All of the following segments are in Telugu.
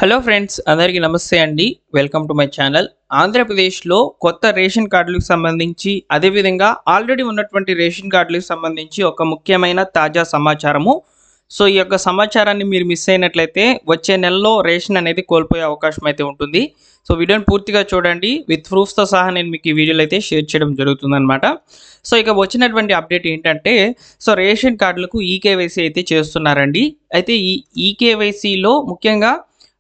హలో ఫ్రెండ్స్, అందరికీ నమస్తే అండి. Welcome to my channel. ఆంధ్రప్రదేశ్లో కొత్త రేషన్ కార్డులకు సంబంధించి, అదేవిధంగా ఆల్రెడీ ఉన్నటువంటి రేషన్ కార్డులకు సంబంధించి ఒక ముఖ్యమైన తాజా సమాచారము. సో ఈ యొక్క సమాచారాన్ని మీరు మిస్ అయినట్లయితే వచ్చే నెలలో రేషన్ అనేది కోల్పోయే అవకాశం అయితే ఉంటుంది. సో వీడియోని పూర్తిగా చూడండి. విత్ ప్రూఫ్స్తో సహా నేను మీకు ఈ వీడియోలో అయితే షేర్ చేయడం జరుగుతుందన్నమాట. సో ఇక వచ్చినటువంటి అప్డేట్ ఏంటంటే, సో రేషన్ కార్డులకు ఈకేవైసీ అయితే చేస్తున్నారండి. అయితే ఈ ఈకేవైసీలో ముఖ్యంగా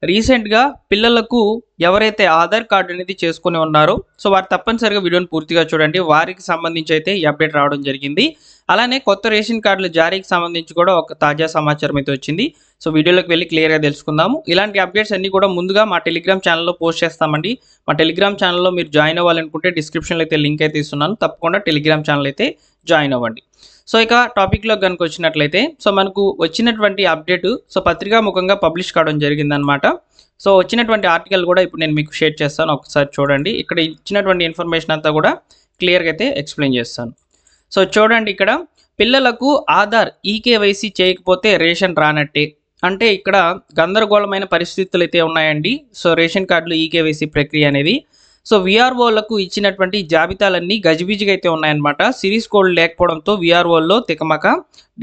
రీసెంట్గా పిల్లలకు ఎవరైతే ఆధార్ కార్డు అనేది చేసుకుని ఉన్నారో సో వారు తప్పనిసరిగా వీడియోని పూర్తిగా చూడండి. వారికి సంబంధించి అయితే ఈ అప్డేట్ రావడం జరిగింది. అలానే కొత్త రేషన్ కార్డుల జారీకి సంబంధించి కూడా ఒక తాజా సమాచారం అయితే వచ్చింది. సో వీడియోలోకి వెళ్ళి క్లియర్గా తెలుసుకుందాము. ఇలాంటి అప్డేట్స్ అన్ని కూడా ముందుగా మా టెలిగ్రామ్ ఛానల్లో పోస్ట్ చేస్తామండి. మా టెలిగ్రామ్ ఛానల్లో మీరు జాయిన్ అవ్వాలనుకుంటే డిస్క్రిప్షన్లో అయితే లింక్ అయితే ఇస్తున్నాను. తప్పకుండా టెలిగ్రామ్ ఛానల్ అయితే జాయిన్ అవ్వండి. సో ఇక టాపిక్లో కనుక వచ్చినట్లయితే, సో మనకు వచ్చినటువంటి అప్డేట్ సో పత్రికా ముఖంగా పబ్లిష్ కావడం జరిగిందనమాట. సో వచ్చినటువంటి ఆర్టికల్ కూడా ఇప్పుడు నేను మీకు షేర్ చేస్తాను, ఒకసారి చూడండి. ఇక్కడ ఇచ్చినటువంటి ఇన్ఫర్మేషన్ అంతా కూడా క్లియర్గా అయితే ఎక్స్ప్లెయిన్ చేస్తాను. సో చూడండి, ఇక్కడ పిల్లలకు ఆధార్ ఈకేవైసీ చేయకపోతే రేషన్ రానట్టే. అంటే ఇక్కడ గందరగోళమైన పరిస్థితులు అయితే ఉన్నాయండి. సో రేషన్ కార్డులు ఈకేవైసీ ప్రక్రియ అనేది సో విఆర్ఓలకు ఇచ్చినటువంటి జాబితాలన్నీ గజిబిజిగా అయితే ఉన్నాయన్నమాట. సిరీస్ కోడ్ లేకపోవడంతో విఆర్ఓల్లో తికమక,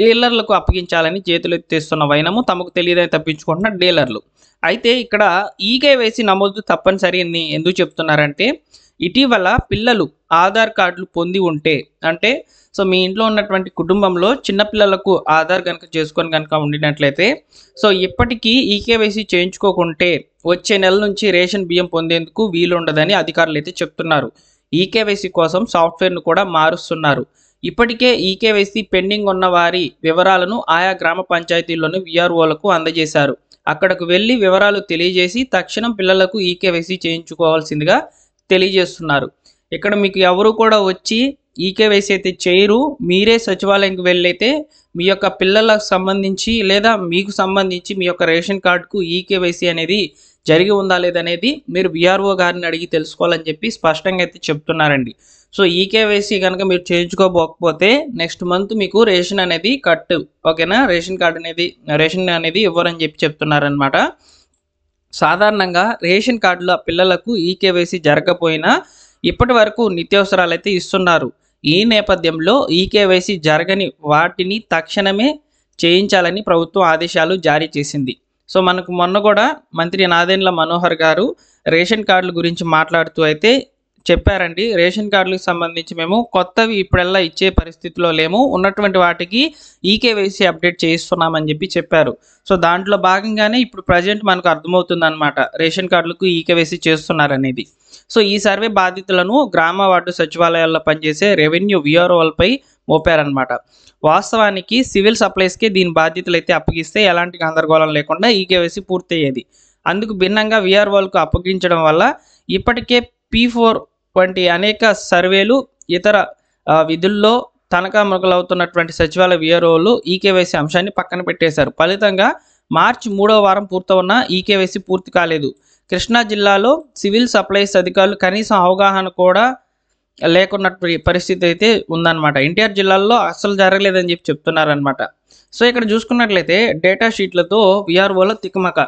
డీలర్లకు అప్పగించాలని చేతులు ఎత్తేస్తున్న వైనము తమకు తెలియదని తప్పించుకుంటున్న డీలర్లు. అయితే ఇక్కడ ఈకేవైసీ నమోదు తప్పనిసరి అని ఎందుకు చెప్తున్నారంటే, ఇటీవల పిల్లలు ఆధార్ కార్డులు పొంది ఉంటే, అంటే సో మీ ఇంట్లో ఉన్నటువంటి కుటుంబంలో చిన్నపిల్లలకు ఆధార్ కనుక చేసుకొని కనుక ఉండినట్లయితే సో ఇప్పటికీ ఈకేవైసీ చేయించుకోకుంటే వచ్చే నెల నుంచి రేషన్ బియ్యం పొందేందుకు వీలుండదని అధికారులు అయితే చెప్తున్నారు. ఈకేవైసీ కోసం సాఫ్ట్వేర్ను కూడా మారుస్తున్నారు. ఇప్పటికే ఈకేవైసీ పెండింగ్ ఉన్న వారి వివరాలను ఆయా గ్రామ పంచాయతీల్లోని విఆర్ఓలకు అందజేశారు. అక్కడకు వెళ్ళి వివరాలు తెలియజేసి తక్షణం పిల్లలకు ఈకేవైసీ చేయించుకోవాల్సిందిగా తెలియజేస్తున్నారు. ఇక్కడ మీకు ఎవరు కూడా వచ్చి ఈకేవైసీ అయితే చేయరు. మీరే సచివాలయంకి వెళ్ళైతే మీ యొక్క పిల్లలకు సంబంధించి లేదా మీకు సంబంధించి మీ యొక్క రేషన్ కార్డుకు ఈకేవైసీ అనేది జరిగి ఉందా లేదనేది మీరు విఆర్ఓ గారిని అడిగి తెలుసుకోవాలని చెప్పి స్పష్టంగా అయితే చెప్తున్నారండి. సో ఈకేవైసీ కనుక మీరు చేయించుకోకపోతే నెక్స్ట్ మంత్ మీకు రేషన్ అనేది కట్, ఓకేనా, రేషన్ అనేది ఇవ్వరని చెప్పి చెప్తున్నారనమాట. సాధారణంగా రేషన్ కార్డుల పిల్లలకు ఈకేవైసీ జరగకపోయినా ఇప్పటి వరకు నిత్యావసరాలు అయితే ఇస్తున్నారు. ఈ నేపథ్యంలో ఈకేవైసీ జరగని వాటిని తక్షణమే చేయించాలని ప్రభుత్వం ఆదేశాలు జారీ చేసింది. సో మనకు మొన్న కూడా మంత్రి నాదెండ్ల మనోహర్ గారు రేషన్ కార్డుల గురించి మాట్లాడుతూ అయితే చెప్పారండి. రేషన్ కార్డులకు సంబంధించి మేము కొత్తవి ఇప్పుడల్లా ఇచ్చే పరిస్థితిలో లేము, ఉన్నటువంటి వాటికి ఈకేవైసీ అప్డేట్ చేయిస్తున్నామని చెప్పి చెప్పారు. సో దాంట్లో భాగంగానే ఇప్పుడు ప్రజెంట్ మనకు అర్థమవుతుంది అనమాట రేషన్ కార్డులకు ఈకేవైసీ చేస్తున్నారనేది. సో ఈ సర్వే బాధ్యతలను గ్రామ వార్డు సచివాలయాల్లో పనిచేసే రెవెన్యూ విఆర్ఓలపై మోపారనమాట. వాస్తవానికి సివిల్ సప్లైస్కే దీని బాధ్యతలు అయితే అప్పగిస్తే ఎలాంటి గందరగోళం లేకుండా ఈకేవైసీ పూర్తయ్యేది. అందుకు భిన్నంగా విఆర్ఓలకు అప్పగించడం వల్ల ఇప్పటికే P4 వంటి అనేక సర్వేలు, ఇతర విధుల్లో తనఖా మొదలవుతున్నటువంటి సచివాలయ విఆర్ఓలు ఈకేవైసీ అంశాన్ని పక్కన పెట్టేశారు. ఫలితంగా మార్చి 3వ వారం పూర్తవున్న ఈకేవైసీ పూర్తి కాలేదు. కృష్ణా జిల్లాలో సివిల్ సప్లైస్ అధికారులు కనీసం అవగాహన కూడా లేకున్న పరిస్థితి అయితే ఉందన్నమాట. ఎన్టీఆర్ జిల్లాలో అస్సలు జరగలేదని చెప్పి చెప్తున్నారనమాట. సో ఇక్కడ చూసుకున్నట్లయితే డేటా షీట్లతో విఆర్ఓల తికమక.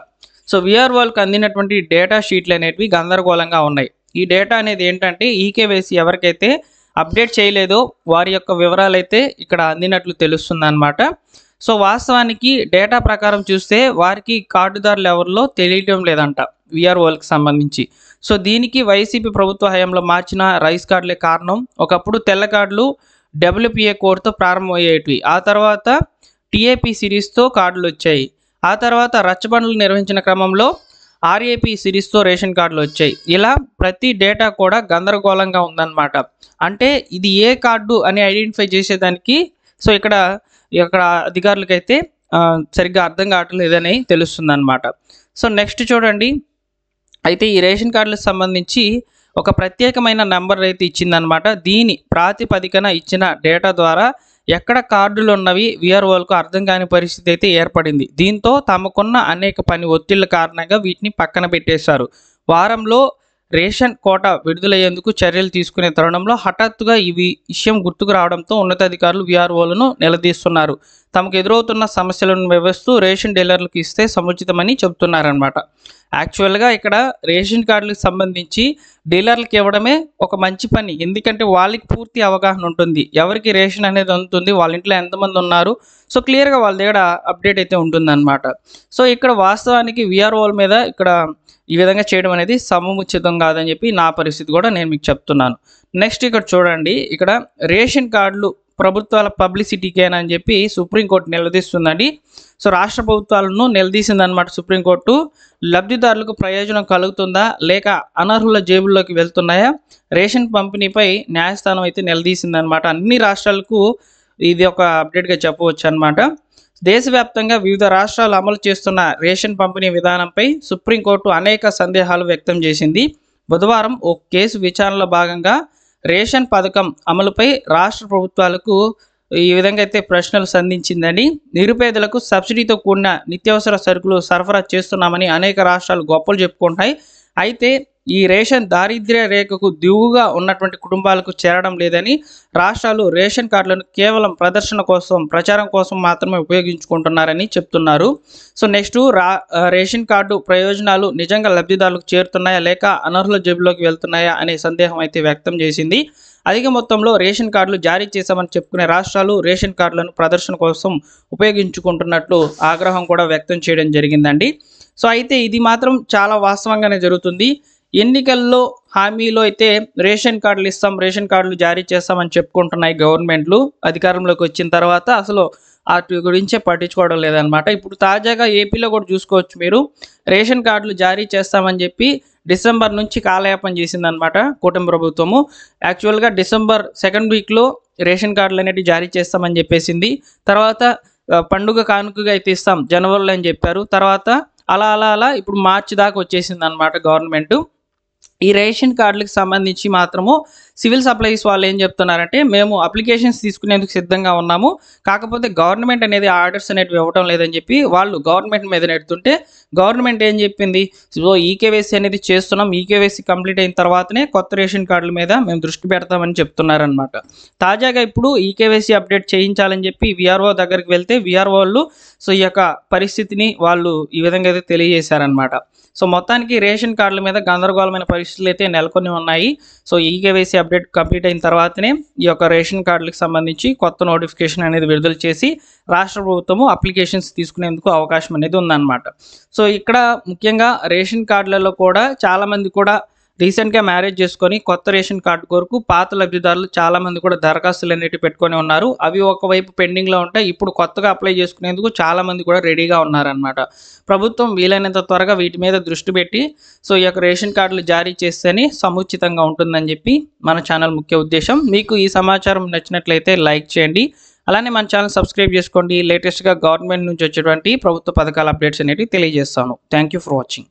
సో విఆర్ఓలకు అందినటువంటి డేటా షీట్లు అనేటివి గందరగోళంగా ఉన్నాయి. ఈ డేటా అనేది ఏంటంటే ఈకేవైసీ ఎవరికైతే అప్డేట్ చేయలేదో వారి యొక్క వివరాలు అయితే ఇక్కడ అందినట్లు తెలుస్తుంది అనమాట. సో వాస్తవానికి డేటా ప్రకారం చూస్తే వారికి కార్డుదారులు ఎవరిలో తెలియటం లేదంట విఆర్ఓలకు సంబంధించి. సో దీనికి వైసీపీ ప్రభుత్వ హయాంలో మార్చిన రైస్ కార్డులే కారణం. ఒకప్పుడు తెల్ల కార్డులు WPA కోడ్తో ప్రారంభమయ్యేటివి. ఆ తర్వాత TAP సిరీస్తో కార్డులు వచ్చాయి. ఆ తర్వాత రచ్చబండలు నిర్వహించిన క్రమంలో RAP సిరీస్తో రేషన్ కార్డులు వచ్చాయి. ఇలా ప్రతి డేటా కూడా గందరగోళంగా ఉందన్నమాట. అంటే ఇది ఏ కార్డు అని ఐడెంటిఫై చేసేదానికి సో ఇక్కడ అధికారులకైతే సరిగ్గా అర్థం కావట్లేదని తెలుస్తుంది అనమాట. సో నెక్స్ట్ చూడండి, అయితే ఈ రేషన్ కార్డులకు సంబంధించి ఒక ప్రత్యేకమైన నెంబర్ అయితే ఇచ్చిందనమాట. దీని ప్రాతిపదికన ఇచ్చిన డేటా ద్వారా ఎక్కడ కార్డులు ఉన్నవి విఆర్ఓలకు అర్థం కాని పరిస్థితి అయితే ఏర్పడింది. దీంతో తమకున్న అనేక పని ఒత్తిళ్ల కారణంగా వీటిని పక్కన పెట్టేశారు. వారంలో రేషన్ కోటా విడుదలయ్యేందుకు చర్యలు తీసుకునే తరుణంలో హఠాత్తుగా ఈ విషయం గుర్తుకు రావడంతో ఉన్నతాధికారులు వీఆర్ఓలను నిలదీస్తున్నారు. తమకు ఎదురవుతున్న సమస్యలను వివరిస్తూ రేషన్ డీలర్లకు ఇస్తే సముచితమని చెబుతున్నారన్నమాట. యాక్చువల్గా ఇక్కడ రేషన్ కార్డులకు సంబంధించి డీలర్లకు ఇవ్వడమే ఒక మంచి పని. ఎందుకంటే వాళ్ళకి పూర్తి అవగాహన ఉంటుంది, ఎవరికి రేషన్ అనేది అందుతుంది, వాళ్ళ ఇంట్లో ఎంతమంది ఉన్నారు, సో క్లియర్గా వాళ్ళ దగ్గర అప్డేట్ అయితే ఉంటుందన్నమాట. సో ఇక్కడ వాస్తవానికి వీఆర్ఓల మీద ఇక్కడ ఈ విధంగా చేయడం అనేది సముచితం కాదని చెప్పి నా పరిస్థితి కూడా నేను మీకు చెప్తున్నాను. నెక్స్ట్ ఇక్కడ చూడండి, ఇక్కడ రేషన్ కార్డులు ప్రభుత్వాల పబ్లిసిటీకేనా అని చెప్పి సుప్రీంకోర్టు నిలదీస్తుందండి. సో రాష్ట్ర ప్రభుత్వాలను నిలదీసిందనమాట సుప్రీంకోర్టు. లబ్ధిదారులకు ప్రయోజనం కలుగుతుందా లేక అనర్హుల జేబుల్లోకి వెళ్తున్నాయా? రేషన్ పంపిణీపై న్యాయస్థానం అయితే నిలదీసిందనమాట. అన్ని రాష్ట్రాలకు ఇది ఒక అప్డేట్గా చెప్పవచ్చు అనమాట. దేశవ్యాప్తంగా వివిధ రాష్ట్రాలు అమలు చేస్తున్న రేషన్ పంపిణీ విధానంపై సుప్రీంకోర్టు అనేక సందేహాలు వ్యక్తం చేసింది. బుధవారం ఓ కేసు విచారణలో భాగంగా రేషన్ పథకం అమలుపై రాష్ట్ర ప్రభుత్వాలకు ఈ విధంగా అయితే ప్రశ్నలు సంధించిందని, నిరుపేదలకు సబ్సిడీతో కూడిన నిత్యావసర సరుకులు సరఫరా చేస్తున్నామని అనేక రాష్ట్రాలు గొప్పలు చెప్పుకుంటాయి. అయితే ఈ రేషన్ దారిద్ర్య రేఖకు దిగువగా ఉన్నటువంటి కుటుంబాలకు చేరడం లేదని, రాష్ట్రాలు రేషన్ కార్డులను కేవలం ప్రదర్శన కోసం, ప్రచారం కోసం మాత్రమే ఉపయోగించుకుంటున్నారని చెప్తున్నారు. సో నెక్స్ట్ రేషన్ కార్డు ప్రయోజనాలు నిజంగా లబ్ధిదారులకు చేరుతున్నాయా లేక అనర్హుల జేబులోకి వెళ్తున్నాయా అనే సందేహం అయితే వ్యక్తం చేసింది. అధిక మొత్తంలో రేషన్ కార్డులు జారీ చేశామని చెప్పుకునే రాష్ట్రాలు రేషన్ కార్డులను ప్రదర్శన కోసం ఉపయోగించుకుంటున్నట్లు ఆగ్రహం కూడా వ్యక్తం చేయడం జరిగిందండి. సో అయితే ఇది మాత్రం చాలా వాస్తవంగానే జరుగుతుంది. ఎన్నికల్లో హామీలో అయితే రేషన్ కార్డులు ఇస్తాం, రేషన్ కార్డులు జారీ చేస్తామని చెప్పుకుంటున్నాయి గవర్నమెంట్లు. అధికారంలోకి వచ్చిన తర్వాత అసలు వాటి గురించే పట్టించుకోవడం లేదనమాట. ఇప్పుడు తాజాగా ఏపీలో కూడా చూసుకోవచ్చు మీరు, రేషన్ కార్డులు జారీ చేస్తామని చెప్పి డిసెంబర్ నుంచి కాలయాపన చేసిందనమాట కూటమి ప్రభుత్వము. యాక్చువల్గా డిసెంబర్ 2nd వీక్లో రేషన్ కార్డులు అనేవి జారీ చేస్తామని చెప్పేసింది. తర్వాత పండుగ కానుకగా అయితే ఇస్తాం జనవరిలో అని చెప్పారు. తర్వాత అలా ఇప్పుడు మార్చి దాకా వచ్చేసింది అనమాట గవర్నమెంట్. ఈ రేషన్ కార్డులకు సంబంధించి మాత్రము సివిల్ సప్లైస్ వాళ్ళు ఏం చెప్తున్నారంటే, మేము అప్లికేషన్స్ తీసుకునేందుకు సిద్ధంగా ఉన్నాము, కాకపోతే గవర్నమెంట్ అనేది ఆర్డర్స్ అనేవి ఇవ్వడం లేదని చెప్పి వాళ్ళు గవర్నమెంట్ మీద నెడుతుంటే, గవర్నమెంట్ ఏం చెప్పింది, సో ఈకేవైసీ అనేది చేస్తున్నాం, ఈకేవైసీ కంప్లీట్ అయిన తర్వాతనే కొత్త రేషన్ కార్డుల మీద మేము దృష్టి పెడతామని చెప్తున్నారనమాట. తాజాగా ఇప్పుడు ఈకేవైసీ అప్డేట్ చేయించాలని చెప్పి వీఆర్ఓ దగ్గరికి వెళ్తే వీఆర్ఓలు సో ఈ యొక్క పరిస్థితిని వాళ్ళు ఈ విధంగా అయితే తెలియజేశారనమాట. సో మొత్తానికి రేషన్ కార్డుల మీద గందరగోళమైన పరిస్థితులు అయితే నెలకొని ఉన్నాయి. సో ఈకేవైసీ అప్డేట్ కంప్లీట్ అయిన తర్వాతనే ఈ యొక్క రేషన్ కార్డులకు సంబంధించి కొత్త నోటిఫికేషన్ అనేది విడుదల చేసి రాష్ట్ర ప్రభుత్వము అప్లికేషన్స్ తీసుకునేందుకు అవకాశం అనేది ఉందన్నమాట. సో ఇక్కడ ముఖ్యంగా రేషన్ కార్డులలో కూడా చాలామంది కూడా రీసెంట్గా మ్యారేజ్ చేసుకొని కొత్త రేషన్ కార్డు కొరకు పాత లబ్ధిదారులు చాలామంది కూడా దరఖాస్తులు అనేటివి పెట్టుకొని ఉన్నారు. అవి ఒకవైపు పెండింగ్లో ఉంటాయి. ఇప్పుడు కొత్తగా అప్లై చేసుకునేందుకు చాలామంది కూడా రెడీగా ఉన్నారనమాట. ప్రభుత్వం వీలైనంత త్వరగా వీటి మీద దృష్టి పెట్టి సో ఈ యొక్క రేషన్ కార్డులు జారీ చేస్తేనే సముచితంగా ఉంటుందని చెప్పి మన ఛానల్ ముఖ్య ఉద్దేశం. మీకు ఈ సమాచారం నచ్చినట్లయితే లైక్ చేయండి, అలానే మన ఛానల్ సబ్స్క్రైబ్ చేసుకోండి. లేటెస్ట్గా గవర్నమెంట్ నుంచి వచ్చేటువంటి ప్రభుత్వ పథకాల అప్డేట్స్ అనేవి తెలియజేస్తాను. Thank you for watching.